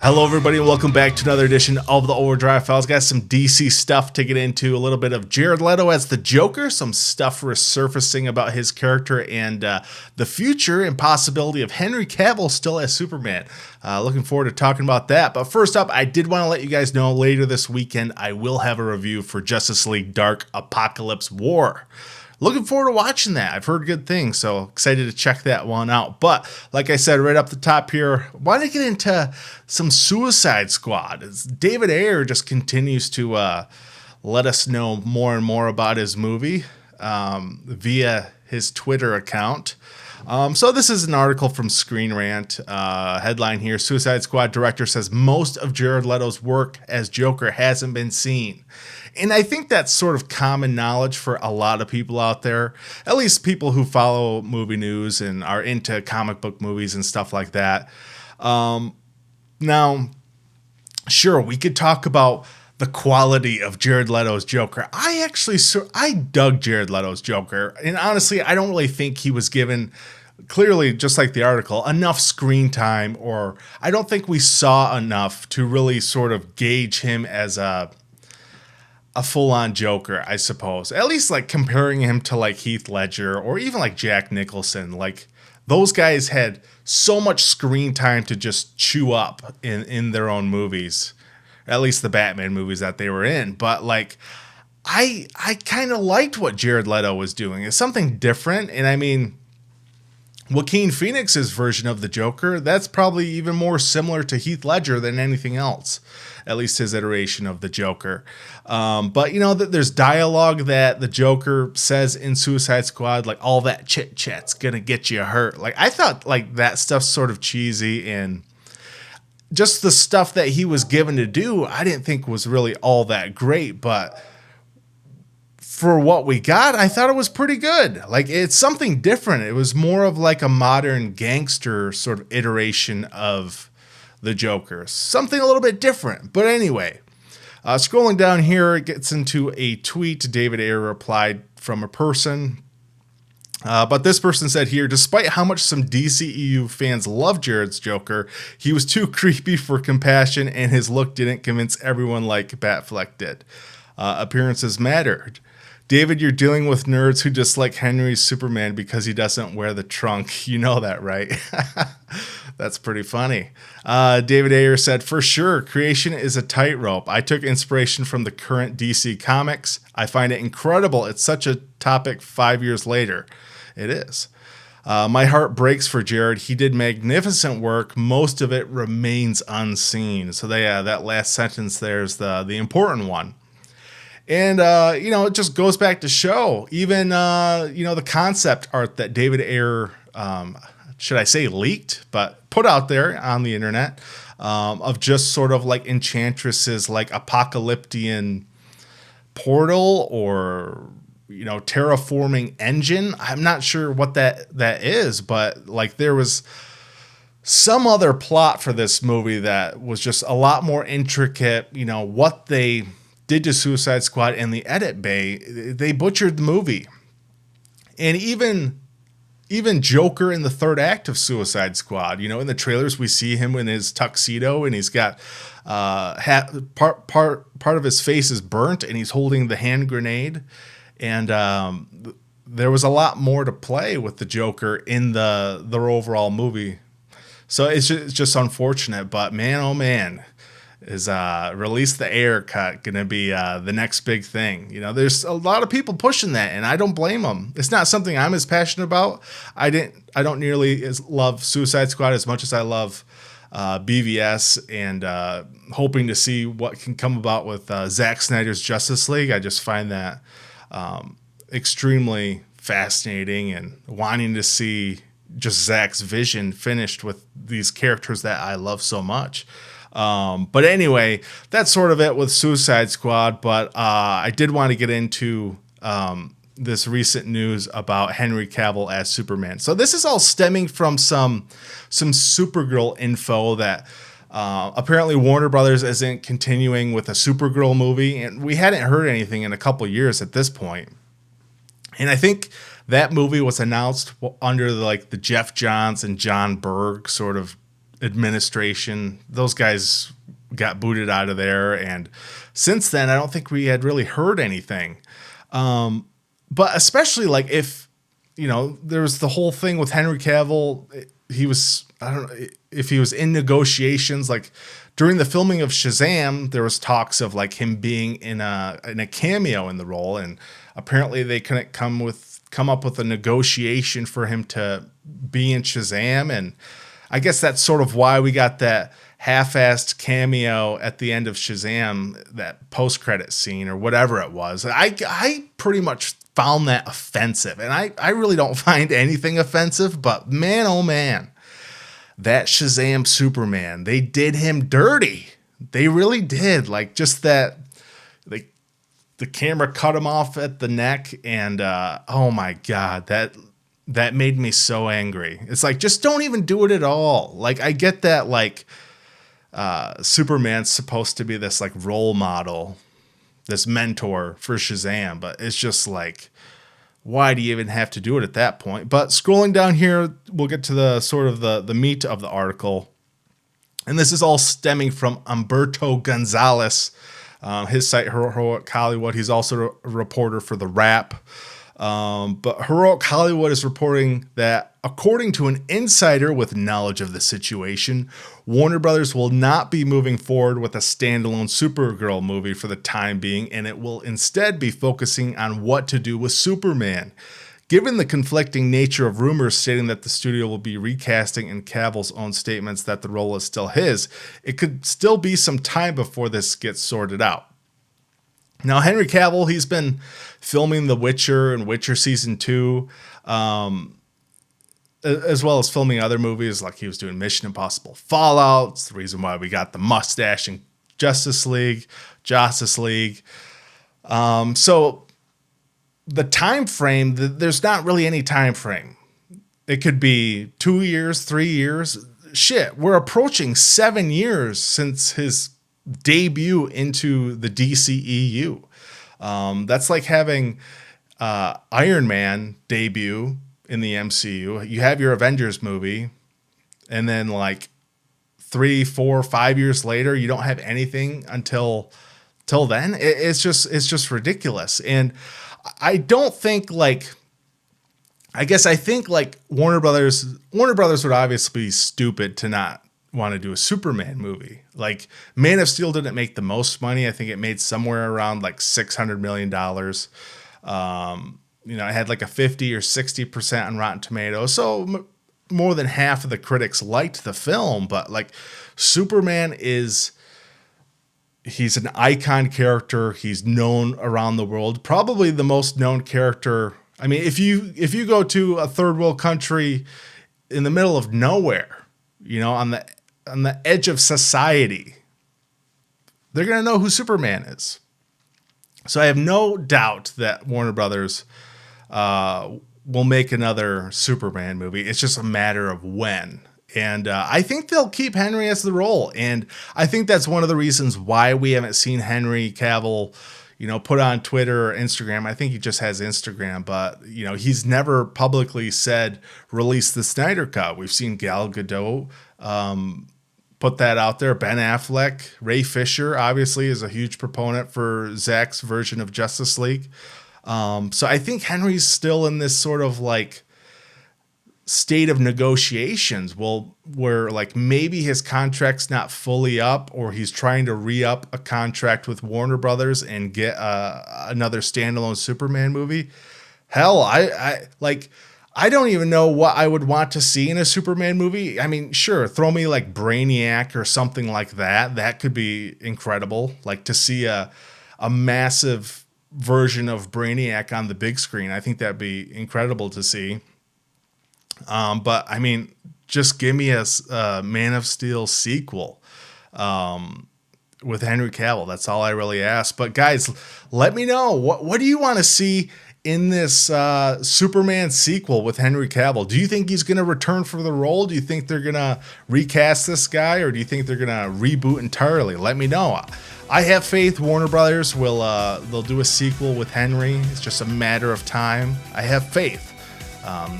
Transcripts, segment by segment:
Hello everybody and welcome back to another edition of the Overdrive Files. Got some DC stuff to get into, a little bit of Jared Leto as the Joker, some stuff resurfacing about his character, and the future and possibility of Henry Cavill still as Superman. Looking forward to talking about that. But first up, I did want to let you guys know later this weekend I will have a review for Justice League Dark Apocalypse War. Looking forward to watching that. I've heard good things, so excited to check that one out. But like I said, right up the top here, why don't I get into some Suicide Squad? David Ayer just continues to let us know more and more about his movie via his Twitter account. So this is an article from Screen Rant. Headline here, Suicide Squad director says most of Jared Leto's work as Joker hasn't been seen. And I think that's sort of common knowledge for a lot of people out there, at least people who follow movie news and are into comic book movies and stuff like that. Now, sure, we could talk about the quality of Jared Leto's Joker. I dug Jared Leto's Joker. And honestly, I don't really think he was given, clearly, just like the article, enough screen time, or I don't think we saw enough to really sort of gauge him as a full-on Joker, I suppose. At least like comparing him to like Heath Ledger or even like Jack Nicholson. Like those guys had so much screen time to just chew up in their own movies. At least the Batman movies that they were in. But like I kind of liked what Jared Leto was doing. It's something different. And I mean, Joaquin Phoenix's version of the Joker, that's probably even more similar to Heath Ledger than anything else, at least his iteration of the Joker. But, you know, there's dialogue that the Joker says in Suicide Squad, like, all that chit-chat's gonna get you hurt. Like, I thought, like, that stuff's sort of cheesy, and just the stuff that he was given to do, I didn't think was really all that great, but for what we got, I thought it was pretty good. Like, it's something different. It was more of like a modern gangster sort of iteration of the Joker. Something a little bit different. But anyway, scrolling down here, it gets into a tweet David Ayer replied from a person. But this person said here, despite how much some DCEU fans love Jared's Joker, he was too creepy for compassion and his look didn't convince everyone like Batfleck did. Appearances mattered. David, you're dealing with nerds who dislike Henry's Superman because he doesn't wear the trunk. You know that, right? That's pretty funny. David Ayer said, for sure, creation is a tightrope. I took inspiration from the current DC comics. I find it incredible. It's such a topic 5 years later. It is. My heart breaks for Jared. He did magnificent work. Most of it remains unseen. So that last sentence there is the important one. And, you know, it just goes back to show even, you know, the concept art that David Ayer, should I say leaked, but put out there on the internet, of just sort of like Enchantress's like apocalyptic portal or, you know, terraforming engine. I'm not sure what that is, but like there was some other plot for this movie that was just a lot more intricate. You know, what they did to Suicide Squad in the edit bay, they butchered the movie. And even Joker in the third act of Suicide Squad, you know, in the trailers we see him in his tuxedo and he's got part of his face is burnt and he's holding the hand grenade. And there was a lot more to play with the Joker in the overall movie. So it's just unfortunate, but man, oh man, is Release the Ayer cut going to be the next big thing. You know, there's a lot of people pushing that, and I don't blame them. It's not something I'm as passionate about. I don't nearly love Suicide Squad as much as I love BVS, and hoping to see what can come about with Zack Snyder's Justice League. I just find that extremely fascinating, and wanting to see just Zack's vision finished with these characters that I love so much. But anyway, that's sort of it with Suicide Squad. But I did want to get into this recent news about Henry Cavill as Superman. So this is all stemming from some Supergirl info that apparently Warner Brothers isn't continuing with a Supergirl movie, and we hadn't heard anything in a couple years at this point. And I think that movie was announced under the Jeff Johns and John Berg sort of administration. Those guys got booted out of there, and since then I don't think we had really heard anything. But especially like if, you know, there was the whole thing with Henry Cavill. He was, I don't know if he was in negotiations, like during the filming of Shazam, there was talks of like him being in a cameo in the role, and apparently they couldn't come up with a negotiation for him to be in Shazam. And I guess that's sort of why we got that half-assed cameo at the end of Shazam, that post-credit scene or whatever it was. I pretty much found that offensive, and I really don't find anything offensive, but man, oh man, that Shazam Superman, they did him dirty. They really did. Like, just that, like, the camera cut him off at the neck, and oh my God, that made me so angry. It's like, just don't even do it at all. Like, I get that, like, Superman's supposed to be this like role model, this mentor for Shazam, but it's just like, why do you even have to do it at that point? But scrolling down here, we'll get to the sort of the meat of the article. And this is all stemming from Umberto Gonzalez, his site, Heroic Hollywood. He's also a reporter for The Wrap. But Heroic Hollywood is reporting that, according to an insider with knowledge of the situation, Warner Brothers will not be moving forward with a standalone Supergirl movie for the time being, and it will instead be focusing on what to do with Superman. Given the conflicting nature of rumors stating that the studio will be recasting and Cavill's own statements that the role is still his, it could still be some time before this gets sorted out. Now, Henry Cavill, he's been filming The Witcher and Witcher Season 2, as well as filming other movies, like he was doing Mission Impossible Fallout. It's the reason why we got the mustache in Justice League. So the time frame, there's not really any time frame. It could be 2 years, 3 years. Shit, we're approaching 7 years since his debut into the DCEU. That's like having Iron Man debut in the MCU. You have your Avengers movie, and then like 3, 4, 5 years later, you don't have anything until then. It's just ridiculous. And I don't think like, I guess I think like Warner Brothers would obviously be stupid to not want to do a Superman movie. Like, Man of Steel didn't make the most money. I think it made somewhere around like $600 million. You know, it had like a 50 or 60% on Rotten Tomatoes. So more than half of the critics liked the film, but like Superman he's an icon character. He's known around the world. Probably the most known character. I mean, if you go to a third world country in the middle of nowhere, you know, on the edge of society, they're going to know who Superman is. So I have no doubt that Warner Brothers will make another Superman movie. It's just a matter of when. And I think they'll keep Henry as the role. And I think that's one of the reasons why we haven't seen Henry Cavill, you know, put on Twitter or Instagram. I think he just has Instagram, but, you know, he's never publicly said, release the Snyder Cut. We've seen Gal Gadot put that out there. Ben Affleck, Ray Fisher, obviously, is a huge proponent for Zack's version of Justice League. So I think Henry's still in this sort of like state of negotiations. Well, where like maybe his contract's not fully up, or he's trying to re-up a contract with Warner Brothers and get another standalone Superman movie. Hell, I don't even know what I would want to see in a Superman movie. I mean, sure, throw me like Brainiac or something like that. That could be incredible. Like to see a massive version of Brainiac on the big screen. I think that'd be incredible to see. But I mean, just give me a Man of Steel sequel with Henry Cavill. That's all I really ask. But guys, let me know, what do you want to see in this Superman sequel with Henry Cavill? Do you think he's going to return for the role? Do you think they're going to recast this guy, or do you think they're going to reboot entirely? Let me know. I have faith Warner Brothers they'll do a sequel with Henry. It's just a matter of time. I have faith.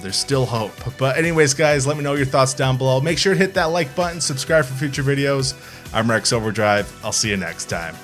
There's still hope. But anyways, guys, let me know your thoughts down below. Make sure to hit that like button, subscribe for future videos. I'm Rex Overdrive. I'll see you next time.